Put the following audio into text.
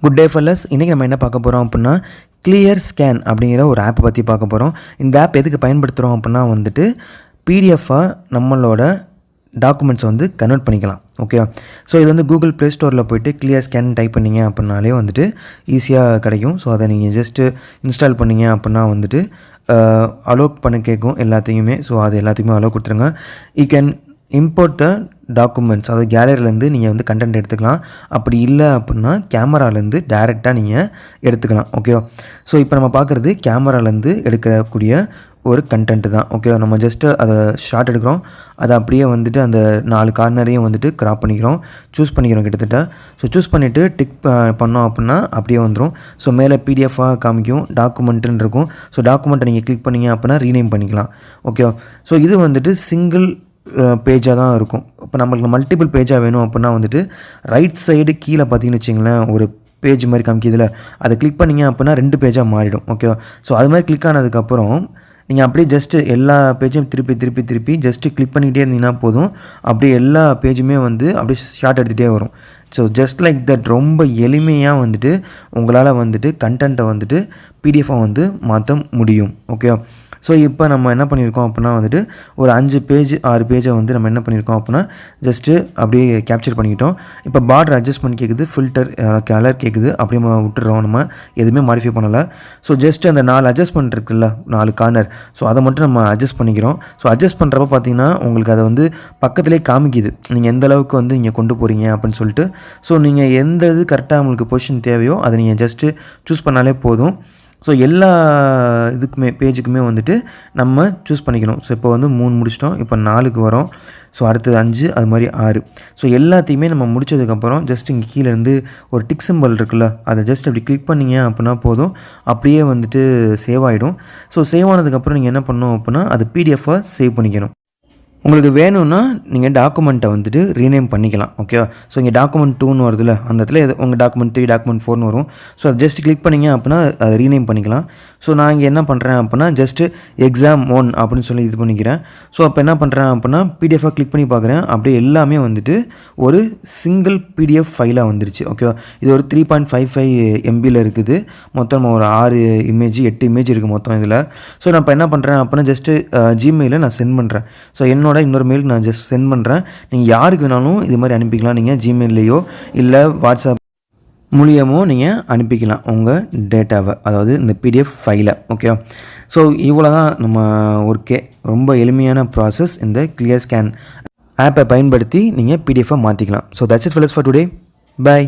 Good day fellas. இன்றைக்கி நம்ம என்ன பார்க்க போகிறோம் அப்படின்னா கிளியர் ஸ்கேன் அப்படிங்கிற ஒரு ஆப்பை பற்றி பார்க்க போகிறோம். இந்த ஆப் எதுக்கு பயன்படுத்துகிறோம் அப்படின்னா வந்துட்டு பிடிஎஃபாக நம்மளோட டாக்குமெண்ட்ஸை வந்து கன்வெர்ட் பண்ணிக்கலாம். ஓகே, ஸோ இது வந்து கூகுள் ப்ளே ஸ்டோரில் போய்ட்டு கிளியர் ஸ்கேன் டைப் பண்ணிங்க அப்படின்னாலே வந்துட்டு ஈஸியாக கிடைக்கும். ஸோ அதை நீங்கள் ஜஸ்ட்டு இன்ஸ்டால் பண்ணிங்க அப்படின்னா வந்துட்டு அலோக் பண்ண கேட்கும் எல்லாத்தையுமே. ஸோ அது எல்லாத்தையுமே அலோக் கொடுத்துருங்க. You can import the documents, அதாவது கேலரிலேருந்து நீங்கள் வந்து கண்டென்ட் எடுத்துக்கலாம். அப்படி இல்லை அப்படின்னா கேமராலேருந்து டைரெக்டாக நீங்கள் எடுத்துக்கலாம். ஓகே, ஸோ இப்போ நம்ம பார்க்குறது கேமராலேருந்து எடுக்கக்கூடிய ஒரு கண்டென்ட்டு தான். ஓகே, நம்ம ஜஸ்ட்டு அதை ஷார்ட் எடுக்கிறோம், அதை அப்படியே வந்துட்டு அந்த 4 கார்னரையும் வந்துட்டு கிராப் பண்ணிக்கிறோம், சூஸ் பண்ணிக்கிறோம் கிட்டத்தட்ட. ஸோ சூஸ் பண்ணிவிட்டு டிக் பண்ணோம் அப்படின்னா அப்படியே வந்துடும். ஸோ மேலே பிடிஎஃபாக காமிக்கும், டாக்குமெண்ட்டுன்னு இருக்கும். ஸோ டாக்குமெண்ட்டை நீங்கள் கிளிக் பண்ணிங்க அப்படின்னா ரீநேம் பண்ணிக்கலாம். ஓகே, ஸோ இது வந்துட்டு சிங்கிள் பேஜாக தான் இருக்கும். இப்போ நம்மளுக்கு மல்டிபிள் பேஜாக வேணும் அப்படின்னா வந்துட்டு ரைட் சைடு கீழே பார்த்தீங்கன்னு வச்சிங்களேன், ஒரு பேஜ் மாதிரி காமிக்கிதில் அதை கிளிக் பண்ணிங்க அப்படின்னா 2 பேஜாக மாறிடும். ஓகேவா, ஸோ அது மாதிரி கிளிக் ஆனதுக்கப்புறம் நீங்கள் அப்படியே ஜஸ்ட்டு எல்லா பேஜையும் திருப்பி ஜஸ்ட்டு கிளிக் பண்ணிக்கிட்டே இருந்தீங்கன்னா போதும். அப்படியே எல்லா பேஜுமே வந்து அப்படியே ஷார்ட் எடுத்துகிட்டே வரும். ஸோ ஜஸ்ட் லைக் தட் ரொம்ப எளிமையாக வந்துட்டு உங்களால் வந்துட்டு கண்டென்ட்டை வந்துட்டு பிடிஎஃபாக வந்து மாற்ற முடியும். ஓகே, ஸோ இப்போ நம்ம என்ன பண்ணியிருக்கோம் அப்படின்னா வந்துட்டு ஒரு 5 பேஜ் 6 பேஜை வந்து நம்ம என்ன பண்ணியிருக்கோம் அப்படின்னா ஜஸ்ட்டு அப்படியே கேப்சர் பண்ணிக்கிட்டோம். இப்போ பார்டர் அட்ஜஸ்ட்மெண்ட் கேட்குது, ஃபில்டர் கலர் கேட்குது, அப்படியே விட்டுறோம். நம்ம எதுவுமே மாடிஃபை பண்ணலை. ஸோ ஜஸ்ட் அந்த 4 அட்ஜஸ்ட்மெண்ட் இருக்குல்ல, 4 கார்னர், ஸோ அதை மட்டும் நம்ம அட்ஜஸ்ட் பண்ணிக்கிறோம். ஸோ அட்ஜஸ்ட் பண்ணுறப்ப பார்த்தீங்கன்னா உங்களுக்கு அதை வந்து பக்கத்துலேயே காமிக்குது, நீங்கள் எந்த அளவுக்கு வந்து நீங்கள் கொண்டு போகிறீங்க அப்படின்னு சொல்லிட்டு. ஸோ நீங்கள் எந்த இது கரெக்டாக உங்களுக்கு பொசிஷன் தேவையோ அதை நீங்கள் ஜஸ்ட்டு சூஸ் பண்ணாலே போதும். ஸோ எல்லா இதுக்குமே பேஜுக்குமே வந்துட்டு நம்ம சூஸ் பண்ணிக்கணும். ஸோ இப்போ வந்து 3 முடிச்சிட்டோம், இப்போ 4க்கு வரோம். ஸோ அடுத்தது 5, அது மாதிரி 6. ஸோ எல்லாத்தையுமே நம்ம முடித்ததுக்கப்புறம் ஜஸ்ட் இங்கே கீழேருந்து ஒரு டிக் சிம்பல் இருக்குல்ல, அதை ஜஸ்ட் அப்படி கிளிக் பண்ணிங்க அப்படின்னா போதும், அப்படியே வந்துட்டு சேவ் ஆகிடும். ஸோ சேவ் ஆனதுக்கப்புறம் நீங்கள் என்ன பண்ணணும் அப்படின்னா அது பிடிஎஃபாக சேவ் பண்ணிக்கணும். உங்களுக்கு வேணும்னா நீங்கள் டாக்குமெண்ட்டை வந்துட்டு ரீநேம் பண்ணிக்கலாம். ஓகேவா, ஸோ இங்கே டாக்குமெண்ட் 2ன்னு வருதுல்ல, அந்த இடத்துல உங்கள் டாக்குமெண்ட் 3 டாக்குமெண்ட் 4ன்னு வரும். ஸோ அதை ஜஸ்ட் கிளிக் பண்ணிங்க அப்படின்னா அதை ரீநேம் பண்ணிக்கலாம். ஸோ நான் இங்கே என்ன பண்ணுறேன் அப்படின்னா ஜஸ்ட்டு எக்ஸாம் 1 அப்படின்னு சொல்லி இது பண்ணிக்கிறேன். ஸோ அப்போ என்ன பண்ணுறேன் அப்படின்னா பிடிஎஃபாக கிளிக் பண்ணி பார்க்குறேன், அப்படியே எல்லாமே வந்துட்டு ஒரு சிங்கிள் பிடிஎஃப் ஃபைலாக வந்துருச்சு. ஓகேவா, இது ஒரு 3.55 MBயில் இருக்குது. மொத்தம் ஒரு 6 இமேஜ் 8 இமேஜ் இருக்குது மொத்தம் இதில். ஸோ நான் இப்போ என்ன பண்ணுறேன் அப்படின்னா ஜஸ்ட்டு ஜிமெயிலில் நான் சென்ட் பண்ணுறேன். ஸோ என்னோட இன்னொரு மெயிலுக்கு நான் ஜஸ்ட் சென்ட் பண்ணுறேன். நீங்கள் யாருக்கு வேணாலும் இது மாதிரி அனுப்பிக்கலாம். நீங்கள் ஜிமெயிலையோ இல்லை வாட்ஸ்அப் மூலியமோ நீங்கள் அனுப்பிக்கலாம் உங்கள் டேட்டாவை, அதாவது இந்த பிடிஎஃப் ஃபைலை. ஓகே, ஸோ இவ்வளோ தான் நம்ம ஒர்க்கே. ரொம்ப எளிமையான ப்ராசஸ். இந்த கிளியர் ஸ்கேன் ஆப்பை பயன்படுத்தி நீங்கள் பிடிஎஃபாக மாற்றிக்கலாம். So that's it fellas for today. By.